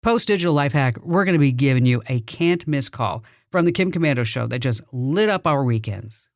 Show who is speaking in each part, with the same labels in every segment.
Speaker 1: Post Digital Life Hack, we're going to be giving you a can't miss call from the Kim Komando Show that just lit up our weekends.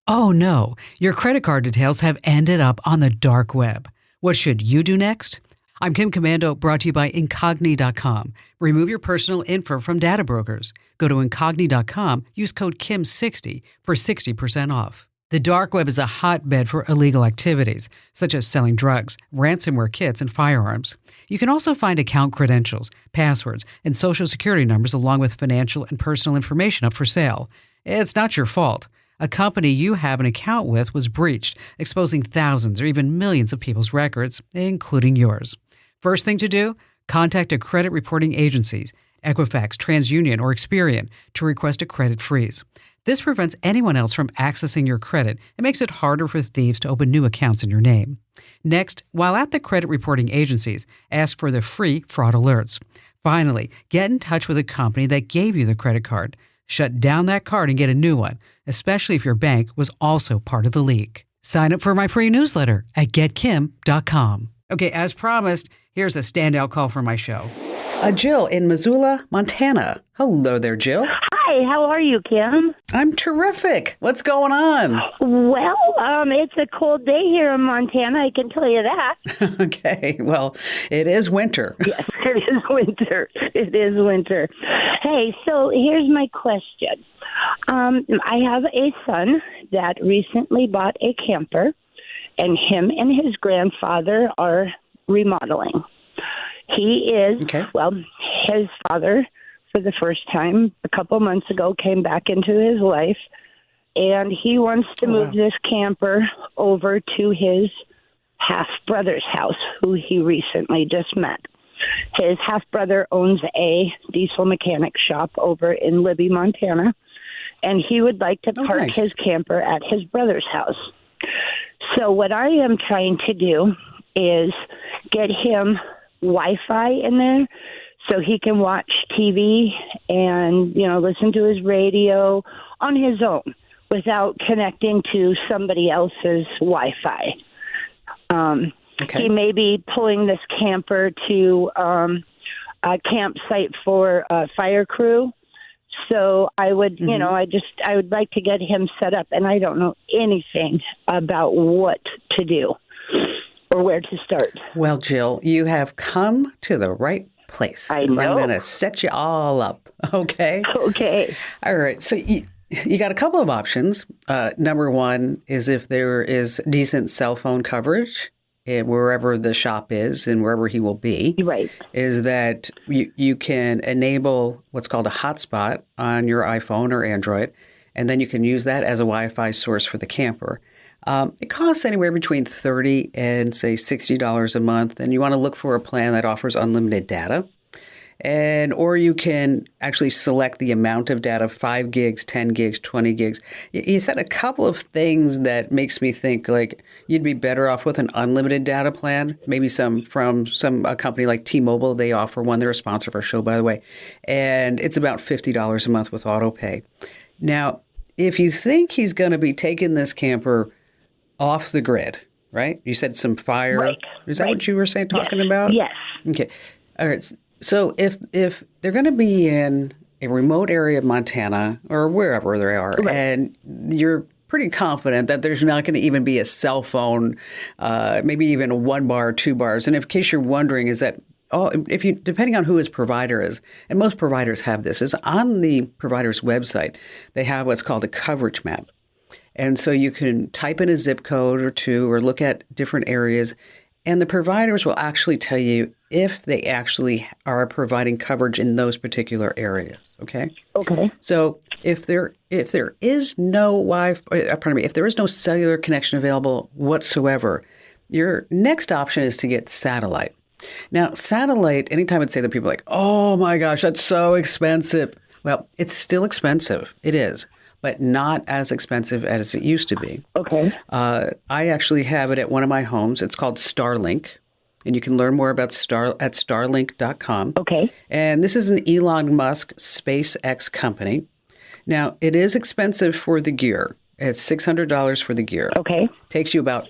Speaker 1: Oh no, your credit card details have ended up on the dark web. What should you do next? I'm Kim Komando, brought to you by Incogni.com. Remove your personal info from data brokers. Go to Incogni.com, use code KIM60 for 60% off. The dark web is a hotbed for illegal activities, such as selling drugs, ransomware kits, and firearms. You can also find account credentials, passwords, and social security numbers along with financial and personal information up for sale. It's not your fault. A company you have an account with was breached, exposing thousands or even millions of people's records, including yours. First thing to do, contact a credit reporting agencies, Equifax, TransUnion, or Experian, to request a credit freeze. This prevents anyone else from accessing your credit and makes it harder for thieves to open new accounts in your name. Next, while at the credit reporting agencies, ask for the free fraud alerts. Finally, get in touch with a company that gave you the credit card. Shut down that card and get a new one, especially if your bank was also part of the leak. Sign up for my free newsletter at getkim.com. Okay, as promised, here's a standout call from my show. Jill in Missoula, Montana. Hello there, Jill.
Speaker 2: Hi, how are you, Kim?
Speaker 1: I'm terrific. What's going on?
Speaker 2: Well, it's a cold day here in Montana, I can tell you that.
Speaker 1: Okay, well, it is winter.
Speaker 2: Yes, it is winter. It is winter. Hey, so here's my question. I have a son that recently bought a camper, and him and his grandfather are remodeling. He is, his father, for the first time a couple months ago, came back into his life, and he wants to move this camper over to his half-brother's house, who he recently just met. His half-brother owns a diesel mechanic shop over in Libby, Montana, and he would like to park his camper at his brother's house. So what I am trying to do is get him Wi-Fi in there so he can watch TV and, listen to his radio on his own without connecting to somebody else's Wi-Fi. He may be pulling this camper to a campsite for a fire crew. So I would, I would like to get him set up, and I don't know anything about what to do or where to start.
Speaker 1: Well, Jill, you have come to the right place.
Speaker 2: I know.
Speaker 1: I'm going to set you all up, okay?
Speaker 2: Okay.
Speaker 1: All right. So you got a couple of options. Number one is if there is decent cell phone coverage wherever the shop is and wherever he will be.
Speaker 2: Right. Is
Speaker 1: that you can enable what's called a hotspot on your iPhone or Android, and then you can use that as a Wi-Fi source for the camper. It costs anywhere between $30 and, say, $60 a month, and you want to look for a plan that offers unlimited data. Or you can actually select the amount of data, 5 gigs, 10 gigs, 20 gigs. You said a couple of things that makes me think like you'd be better off with an unlimited data plan, maybe from a company like T-Mobile. They offer one. They're a sponsor for our show, by the way. And it's about $50 a month with autopay. Now, if you think he's going to be taking this camper off the grid, right? You said some fire. Right. Is that what you were talking about?
Speaker 2: Yes.
Speaker 1: Okay. All right. So if they're going to be in a remote area of Montana or wherever they are, and you're pretty confident that there's not going to even be a cell phone, maybe even a 1 bar, 2 bars. And in case you're wondering, is that depending on who his provider is, and most providers have this, is on the provider's website, they have what's called a coverage map. And so you can type in a zip code or two or look at different areas, and the providers will actually tell you if they actually are providing coverage in those particular areas. Okay.
Speaker 2: Okay.
Speaker 1: So if there is no if there is no cellular connection available whatsoever, your next option is to get satellite. Now, satellite, anytime I'd say that, people are like, oh my gosh, that's so expensive. Well, it's still expensive. It is, but not as expensive as it used to be.
Speaker 2: Okay.
Speaker 1: I actually have it at one of my homes. It's called Starlink. And you can learn more about at starlink.com.
Speaker 2: Okay.
Speaker 1: And this is an Elon Musk SpaceX company. Now, it is expensive for the gear. It's $600 for the gear.
Speaker 2: Okay.
Speaker 1: Takes you about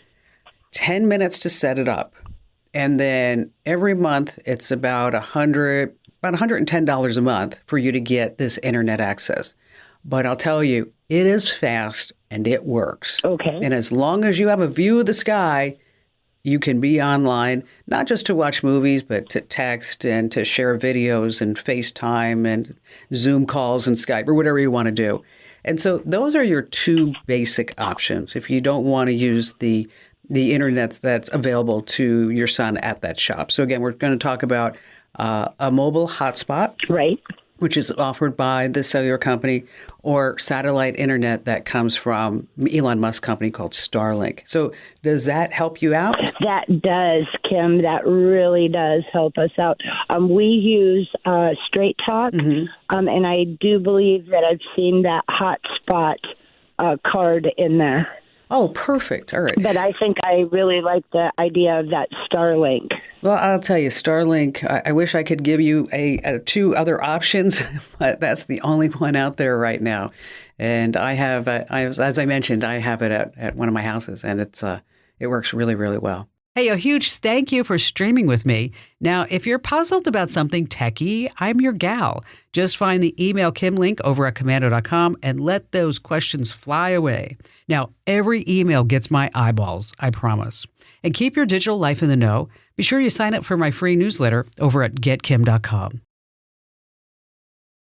Speaker 1: 10 minutes to set it up. And then every month, it's about $100 about $110 a month for you to get this internet access. But I'll tell you, it is fast and it works.
Speaker 2: Okay.
Speaker 1: And as long as you have a view of the sky, you can be online, not just to watch movies, but to text and to share videos and FaceTime and Zoom calls and Skype or whatever you want to do. And so those are your two basic options if you don't want to use the internet that's available to your son at that shop. So again, we're going to talk about a mobile hotspot,
Speaker 2: Right.
Speaker 1: which is offered by the cellular company, or satellite internet that comes from Elon Musk's company called Starlink. So does that help you out?
Speaker 2: That does, Kim. That really does help us out. We use Straight Talk, and I do believe that I've seen that hotspot card in there.
Speaker 1: Oh, perfect. All right.
Speaker 2: But I think I really like the idea of that Starlink.
Speaker 1: Well, I'll tell you, Starlink, I wish I could give you two other options, but that's the only one out there right now. And I have, as I mentioned, I have it at one of my houses, and it works really, really well. Hey, a huge thank you for streaming with me. Now, if you're puzzled about something techie, I'm your gal. Just find the Email Kim link over at komando.com and let those questions fly away. Now, every email gets my eyeballs, I promise. And keep your digital life in the know. Be sure you sign up for my free newsletter over at getkim.com.